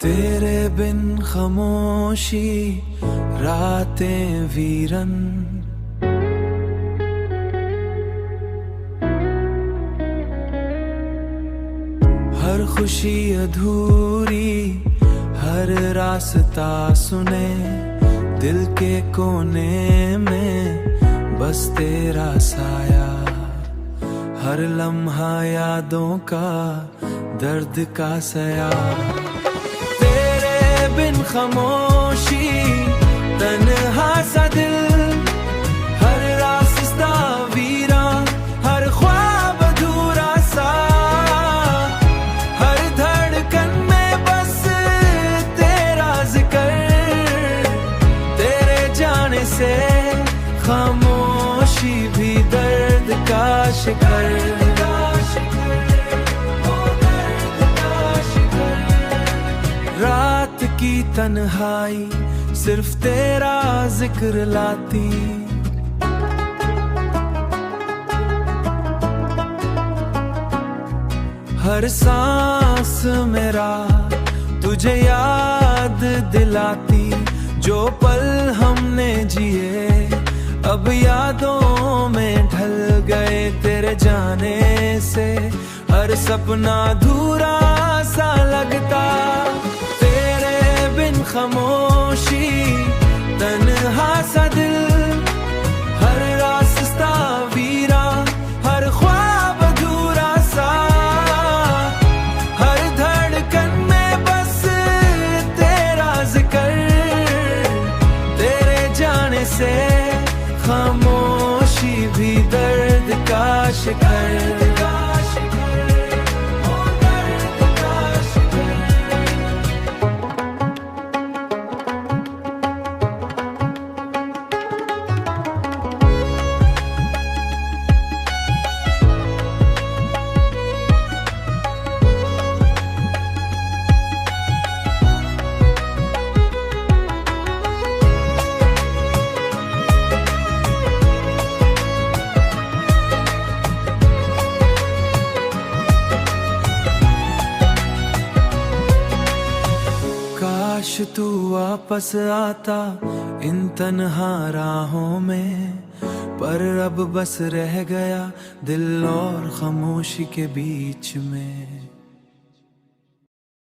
तेरे बिन खामोशी रातें वीरन, हर खुशी अधूरी, हर रास्ता सुने, दिल के कोने में बस तेरा साया, हर लम्हा यादों का दर्द का सया। तेरे बिन खामोशी तन्हा सा दिल, हर रास्ता वीरा, हर ख्वाब अधूरा सा, हर धड़कन में बस तेरा जिक्र, तेरे जाने से खामोशी भी दर्द का शिकर। रात की तन्हाई सिर्फ तेरा जिक्र लाती, हर सांस मेरा तुझे याद दिलाती, जो पल हमने जिए अब यादों में ढल गए तेरे जाने से, हर सपना अधूरा सा लगता। तेरे बिन खामोशी तन्हा सा दिल, हर रास्ता वीरा, हर ख्वाब अधूरा सा, हर धड़कन में बस तेरा जिक्र, तेरे जाने से खामोशी भी दर्द का शिकर। काश तू वापस आता इन तन्हा राहों में, पर अब बस रह गया दिल और खामोशी के बीच में।